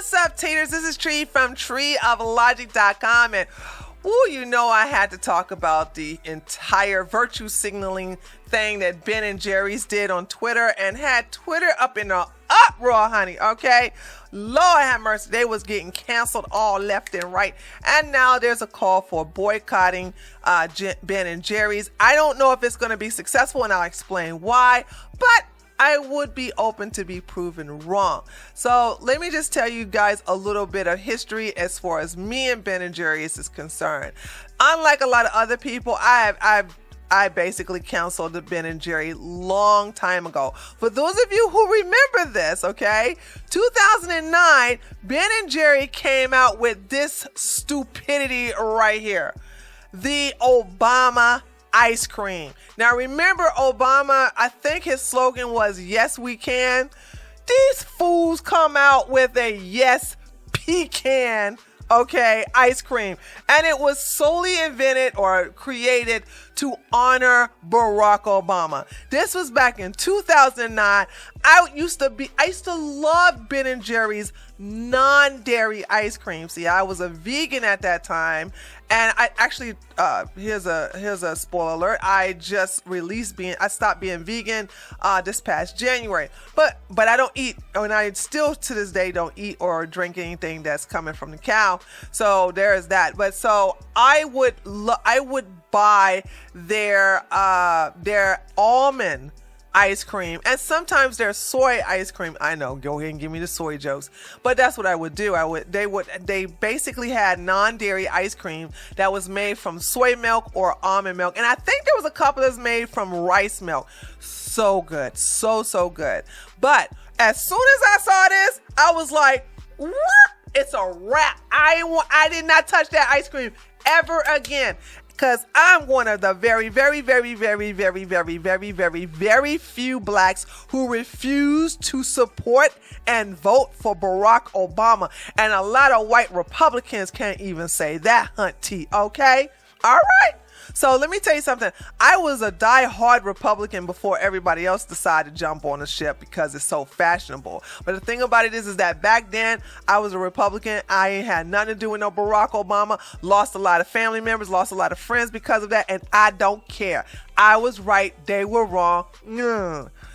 What's up, taters? This is Tree from treeoflogic.com, and you know I had to talk about the entire virtue signaling thing that Ben and Jerry's did on Twitter and had Twitter up in an uproar, honey, okay? Lord have mercy, they was getting canceled all left and right, and now there's a call for boycotting Ben and Jerry's. I don't know if it's going to be successful, and I'll explain why, but I would be open to be proven wrong. So let me just tell you guys a little bit of history as far as me and Ben and Jerry's is concerned. Unlike a lot of other people, I basically canceled the Ben and Jerry long time ago. For those of you who remember this, okay, 2009, Ben and Jerry came out with this stupidity right here. The Obama ice cream. Now remember Obama, I think his slogan was yes we can. These fools come out with a yes pecan, okay, ice cream, and it was solely invented or created to honor Barack Obama. This was back in 2009. I used to love Ben and Jerry's non-dairy ice cream. See, I was a vegan at that time, and I actually here's a spoiler alert. I stopped being vegan this past January. But I don't eat, and I still to this day don't eat or drink anything that's coming from the cow. So there is that. But so I would buy their almond ice cream, and sometimes their soy ice cream. I know, go ahead and give me the soy jokes, but that's what I would do. They basically had non-dairy ice cream that was made from soy milk or almond milk, and I think there was a couple that's made from rice milk. So good, so good. But as soon as I saw this, I was like, what? It's a wrap. I did not touch that ice cream ever again. Because I'm one of the very, very, very, very, very, very, very, very, very few blacks who refuse to support and vote for Barack Obama. And a lot of white Republicans can't even say that, hunty, okay? All right. So let me tell you something. I was a die-hard Republican before everybody else decided to jump on the ship because it's so fashionable. But the thing about it is that back then I was a Republican. I ain't had nothing to do with no Barack Obama. Lost a lot of family members, lost a lot of friends because of that, and I don't care. I was right. They were wrong.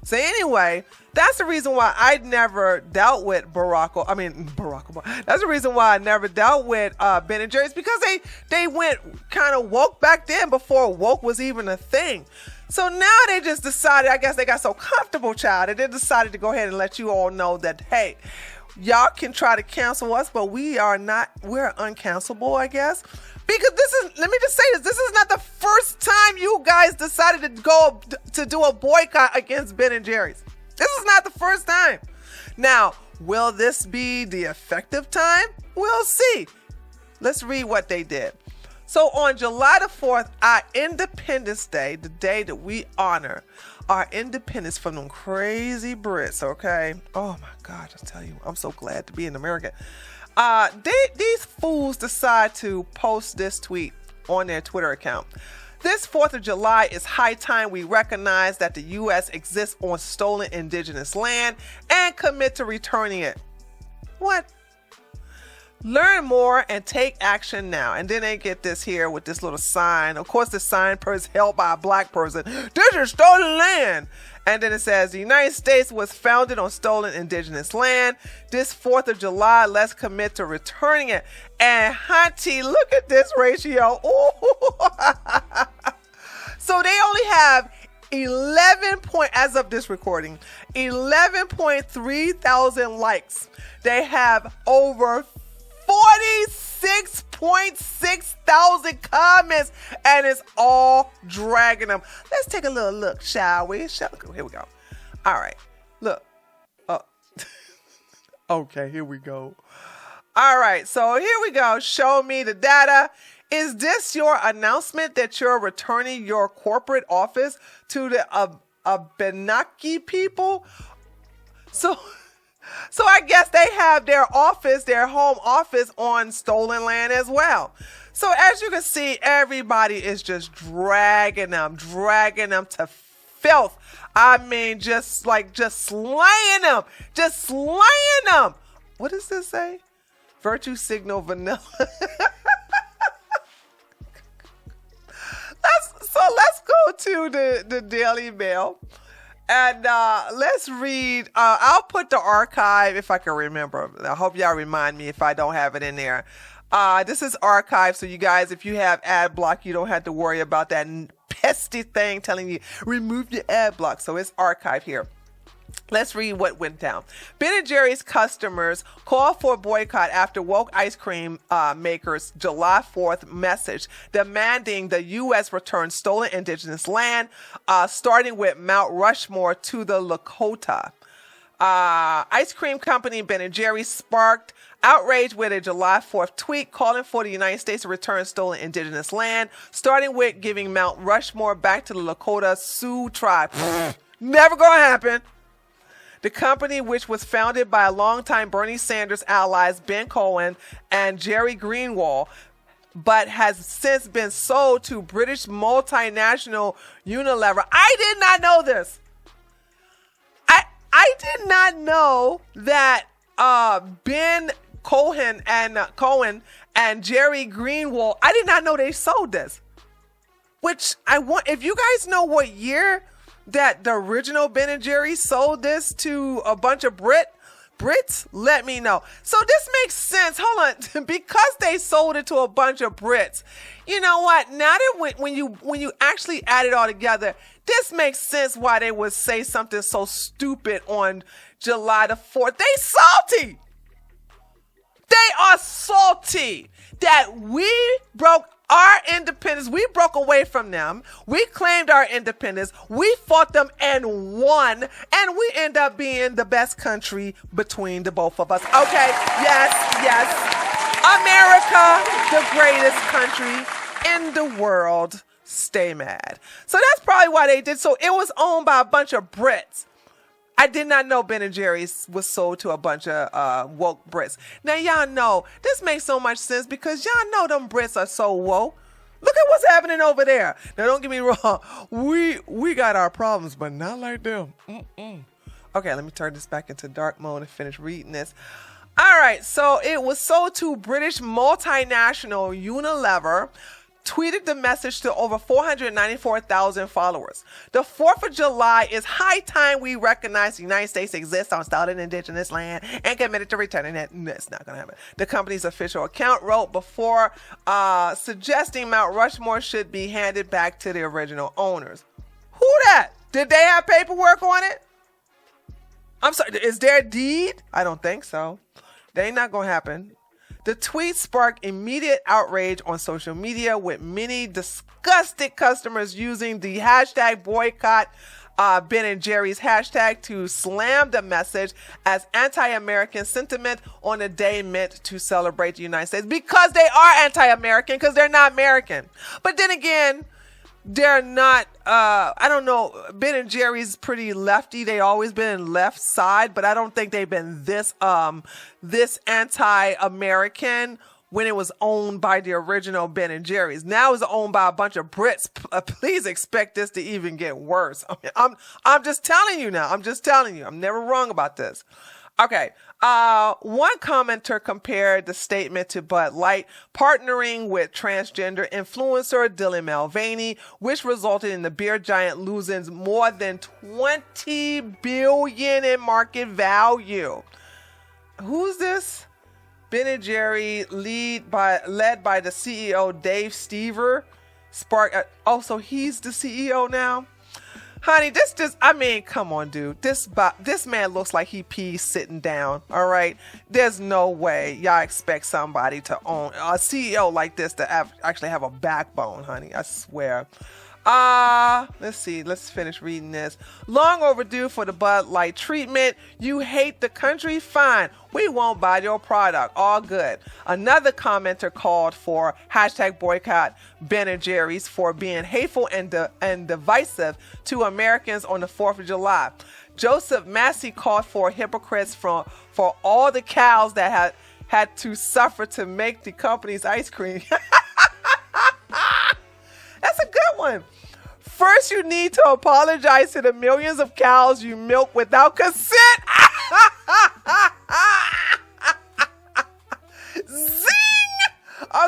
So anyway, that's the reason why I never dealt with Barack Obama. That's the reason why I never dealt with Ben and Jerry's, because they went kind of woke back then before woke was even a thing. So now they just decided, I guess they got so comfortable, child, and they decided to go ahead and let you all know that, hey, y'all can try to cancel us, but we're uncancelable, I guess. Because let me just say this is not the first time you guys decided to do a boycott against Ben and Jerry's. This is not the first time. Now, will this be the effective time? We'll see. Let's read what they did. So on July the 4th, our Independence Day, the day that we honor our independence from them crazy Brits, okay? Oh my God, I tell you, I'm so glad to be in America. These fools decide to post this tweet on their Twitter account. This 4th of July is high time we recognize that the U.S. exists on stolen indigenous land and commit to returning it. What? Learn more and take action now. And then they get this here with this little sign. Of course, the sign is held by a black person. This is stolen land. And then it says, the United States was founded on stolen indigenous land. This 4th of July, let's commit to returning it. And hunty, look at this ratio. So they only have as of this recording, 11.3 likes. They have over 46.6 thousand comments, and it's all dragging them. Let's take a little look, shall we? Here we go. All right, look. Oh. Okay, here we go. All right, so here we go. Show me the data. Is this your announcement that you're returning your corporate office to the Abenaki people? So I guess they have their home office on stolen land as well. So as you can see, everybody is just dragging them to filth. I mean, just slaying them What does this say? Virtue signal vanilla. Let's go to the Daily Mail. And let's read. I'll put the archive if I can remember. I hope y'all remind me if I don't have it in there. This is archive, so you guys, if you have ad block, you don't have to worry about that pesky thing telling you remove your ad block. So it's archive here. Let's read what went down. Ben & Jerry's customers called for a boycott after woke ice cream makers' July 4th message demanding the U.S. return stolen indigenous land, starting with Mount Rushmore to the Lakota. Ice cream company Ben & Jerry's sparked outrage with a July 4th tweet calling for the United States to return stolen indigenous land, starting with giving Mount Rushmore back to the Lakota Sioux tribe. Never gonna happen. The company, which was founded by longtime Bernie Sanders allies Ben Cohen and Jerry Greenwald, but has since been sold to British multinational Unilever. I did not know this. I did not know that Ben Cohen and Jerry Greenwald, I did not know they sold this. Which I want, if you guys know what year that the original Ben & Jerry sold this to a bunch of Brits, let me know. So this makes sense. Hold on. Because they sold it to a bunch of Brits. You know what? Now that when you actually add it all together, this makes sense why they would say something so stupid on July the 4th. They salty. They are salty that we broke our independence. We broke away from them. We claimed our independence. We fought them and won. And we end up being the best country between the both of us. Okay. Yes. America, the greatest country in the world. Stay mad. So that's probably why they did. So it was owned by a bunch of Brits. I did not know Ben & Jerry's was sold to a bunch of woke Brits. Now, y'all know, this makes so much sense because y'all know them Brits are so woke. Look at what's happening over there. Now, don't get me wrong. We got our problems, but not like them. Okay, let me turn this back into dark mode and finish reading this. All right, so it was sold to British multinational Unilever, tweeted the message to over 494,000 followers. The 4th of July is high time we recognize the United States exists on stolen indigenous land and committed to returning it. It's not going to happen. The company's official account wrote before suggesting Mount Rushmore should be handed back to the original owners. Who that? Did they have paperwork on it? I'm sorry, is there a deed? I don't think so. That ain't not going to happen. The tweet sparked immediate outrage on social media, with many disgusted customers using the hashtag boycott Ben & Jerry's hashtag to slam the message as anti-American sentiment on a day meant to celebrate the United States, because they are anti-American, because they're not American. But then again, they're not, I don't know, Ben & Jerry's pretty lefty. They always been left side, but I don't think they've been this anti-American when it was owned by the original Ben & Jerry's. Now it's owned by a bunch of Brits. Please expect this to even get worse. I'm just telling you now. I'm just telling you. I'm never wrong about this. Okay. One commenter compared the statement to Bud Light partnering with transgender influencer Dylan Mulvaney, which resulted in the beer giant losing more than $20 billion in market value. Who's this? Ben & Jerry, led by the CEO Dave Stever. So he's the CEO now. Honey, come on, dude. This man looks like he pees sitting down, all right? There's no way y'all expect somebody to own a CEO like this to actually have a backbone, honey. I swear. Let's see. Let's finish reading this. Long overdue for the Bud Light treatment. You hate the country? Fine. We won't buy your product. All good. Another commenter called for hashtag boycott Ben & Jerry's for being hateful and divisive to Americans on the 4th of July. Joseph Massey called for hypocrites for all the cows that had to suffer to make the company's ice cream. That's a good one. First, you need to apologize to the millions of cows you milk without consent.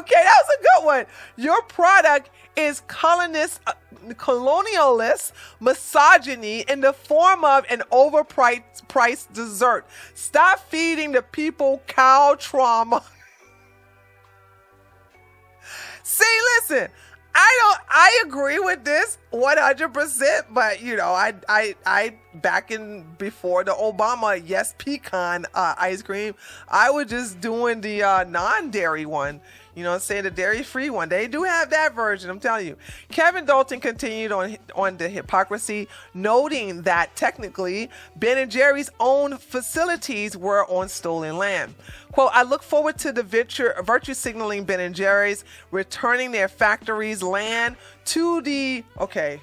Okay, that was a good one. Your product is colonialist misogyny in the form of an overpriced dessert. Stop feeding the people cow trauma. See, listen, I agree with this 100%, but you know, I back in before the Obama pecan ice cream, I was just doing the non-dairy one. You know, say the dairy-free one. They do have that version, I'm telling you. Kevin Dalton continued on the hypocrisy, noting that technically Ben & Jerry's own facilities were on stolen land. Quote, I look forward to the virtue signaling Ben & Jerry's returning their factories land to the, okay,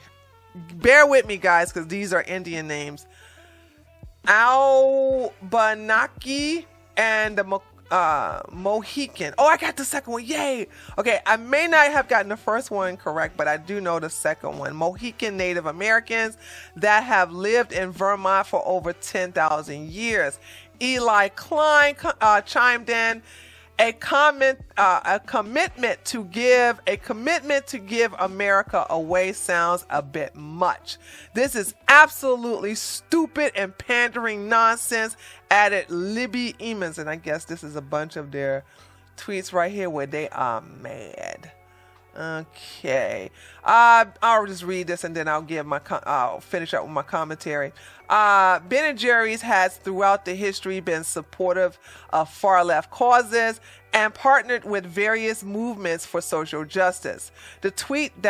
bear with me guys because these are Indian names. Albanaki and the Mohican. Oh, I got the second one. Yay. Okay, I may not have gotten the first one correct, but I do know the second one. Mohican Native Americans that have lived in Vermont for over 10,000 years. Eli Klein chimed in, a commitment to give America away sounds a bit much. This is absolutely stupid and pandering nonsense, added Libby Emmons. And I guess this is a bunch of their tweets right here where they are mad. Okay. I'll just read this and then I'll finish up with my commentary. Ben & Jerry's has throughout the history been supportive of far left causes and partnered with various movements for social justice. The tweet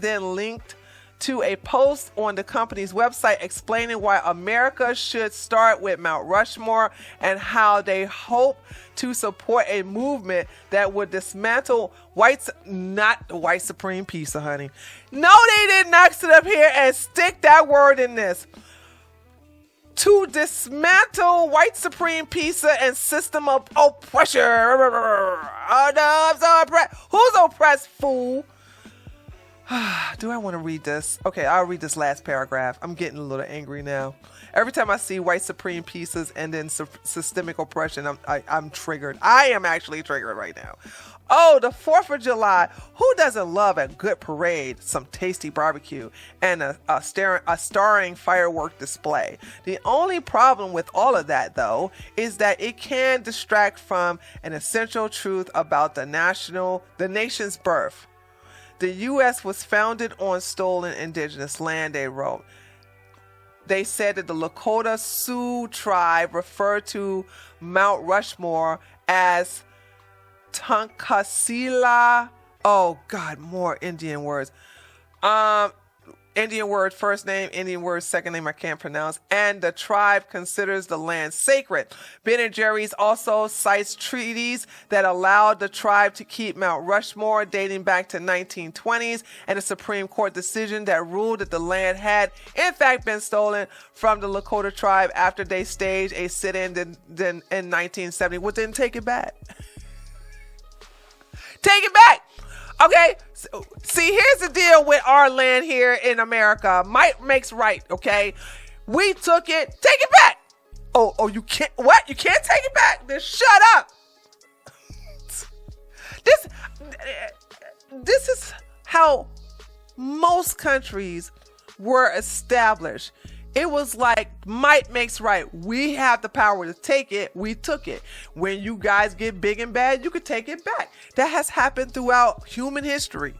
then linked to a post on the company's website explaining why America should start with Mount Rushmore and how they hope to support a movement that would dismantle not the white supreme pizza, honey. No, they did not sit up here and stick that word in this. To dismantle white supreme pizza and system of oppression. Oh no, I'm so oppressed. Who's oppressed, fool? Do I want to read this? Okay, I'll read this last paragraph. I'm getting a little angry now. Every time I see white supreme pieces and then systemic oppression, I'm triggered. I am actually triggered right now. Oh, the 4th of July. Who doesn't love a good parade, some tasty barbecue, and a starring firework display? The only problem with all of that, though, is that it can distract from an essential truth about the nation's birth. The U.S. was founded on stolen indigenous land, they wrote. They said that the Lakota Sioux tribe referred to Mount Rushmore as Tunkasila. Oh, God, more Indian words. Indian word first name, Indian word second name I can't pronounce, and the tribe considers the land sacred. Ben & Jerry's also cites treaties that allowed the tribe to keep Mount Rushmore dating back to 1920s and a Supreme Court decision that ruled that the land had in fact been stolen from the Lakota tribe after they staged a sit-in in 1970. Well, then take it back. Take it back. Okay, so, see, here's the deal with our land here in America. Might makes right, okay? We took it. Take it back. Oh, you can't. What? You can't take it back? Then shut up. This is how most countries were established. It was like might makes right. We have the power to take it. We took it. When you guys get big and bad, you could take it back. That has happened throughout human history.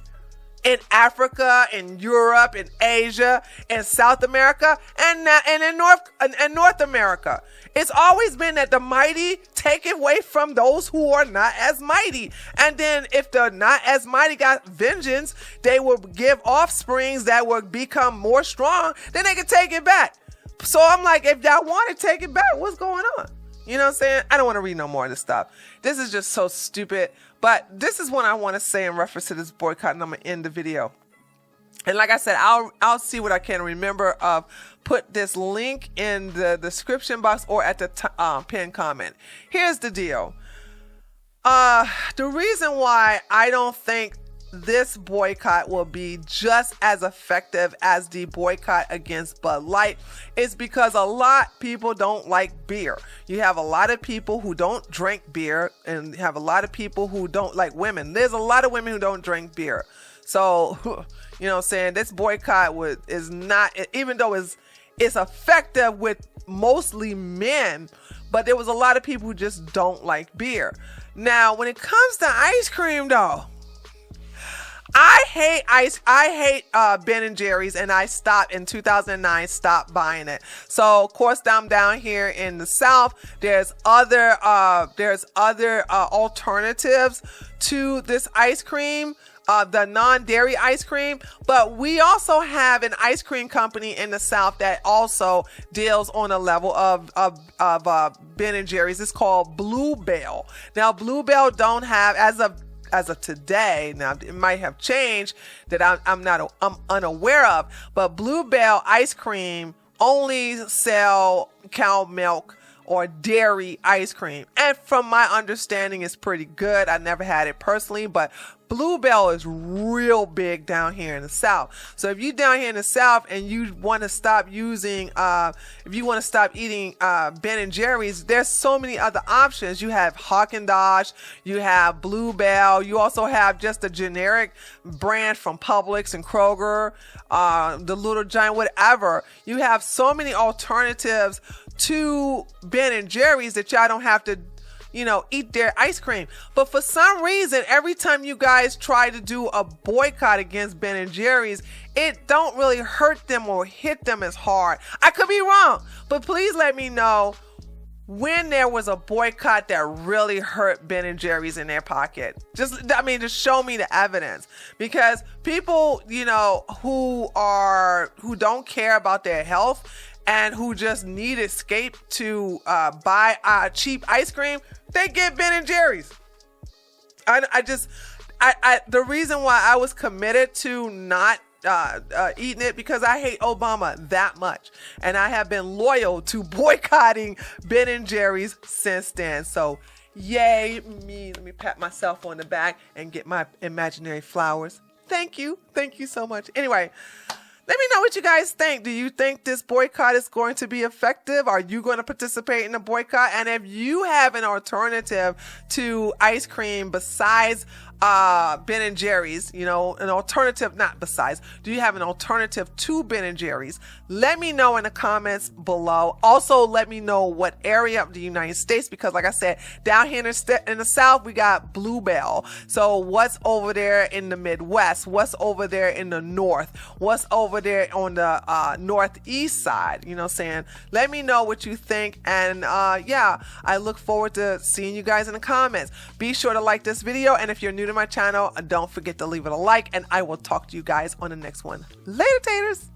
In Africa, in Europe, in Asia, in South America, and in North America. It's always been that the mighty take it away from those who are not as mighty. And then if the not as mighty got vengeance, they will give offsprings that will become more strong, then they can take it back. So I'm like, if y'all want to take it back, what's going on? You know what I'm saying? I don't want to read no more of this stuff. This is just so stupid. But this is what I want to say in reference to this boycott, and I'm going to end the video. And like I said, I'll see what I can remember of. Put this link in the description box or at the pinned comment. Here's the deal. The reason why I don't think this boycott will be just as effective as the boycott against Bud Light is because a lot of people don't like beer. You have a lot of people who don't drink beer, and you have a lot of people who don't like women. There's a lot of women who don't drink beer. So, you know what I'm saying? This boycott is not, even though it's effective with mostly men, but there was a lot of people who just don't like beer. Now, when it comes to ice cream though, I hate Ben and Jerry's, and I stopped in 2009, stopped buying it. So of course I'm down here in the South. There's other alternatives to this ice cream, the non-dairy ice cream, but we also have an ice cream company in the South that also deals on a level of Ben and Jerry's. It's called Bluebell. Now Bluebell don't have, as of today, now it might have changed that I'm unaware of, but Bluebell ice cream only sell cow milk or dairy ice cream. And from my understanding, it's pretty good. I never had it personally, but Bluebell is real big down here in the South. So if you're down here in the South and you want to stop using, if you want to stop eating Ben and Jerry's, there's so many other options. You have Haagen-Dazs, you have Bluebell, you also have just a generic brand from Publix and Kroger, the Little Giant, whatever. You have so many alternatives to Ben and Jerry's that y'all don't have to, you know, eat their ice cream. But for some reason, every time you guys try to do a boycott against Ben and Jerry's, it don't really hurt them or hit them as hard. I could be wrong, but please let me know when there was a boycott that really hurt Ben and Jerry's in their pocket. Just show me the evidence, because people, you know, who don't care about their health and who just need escape to buy cheap ice cream, they get Ben and Jerry's. The reason why I was committed to not eating it, because I hate Obama that much, and I have been loyal to boycotting Ben and Jerry's since then. So yay me. Let me pat myself on the back and get my imaginary flowers. Thank you so much. Anyway, let me know what you guys think. Do you think this boycott is going to be effective? Are you going to participate in the boycott? And if you have an alternative to ice cream besides Ben and Jerry's, you know, an alternative, not besides, do you have an alternative to Ben and Jerry's? Let me know in the comments below. Also, let me know what area of the United States, because like I said, down here in the South, we got Bluebell. So what's over there in the Midwest? What's over there in the North? What's over there on the Northeast side? You know what I'm saying? Let me know what you think. And yeah, I look forward to seeing you guys in the comments. Be sure to like this video. And if you're new to my channel, don't forget to leave it a like, and I will talk to you guys on the next one. Later, taters.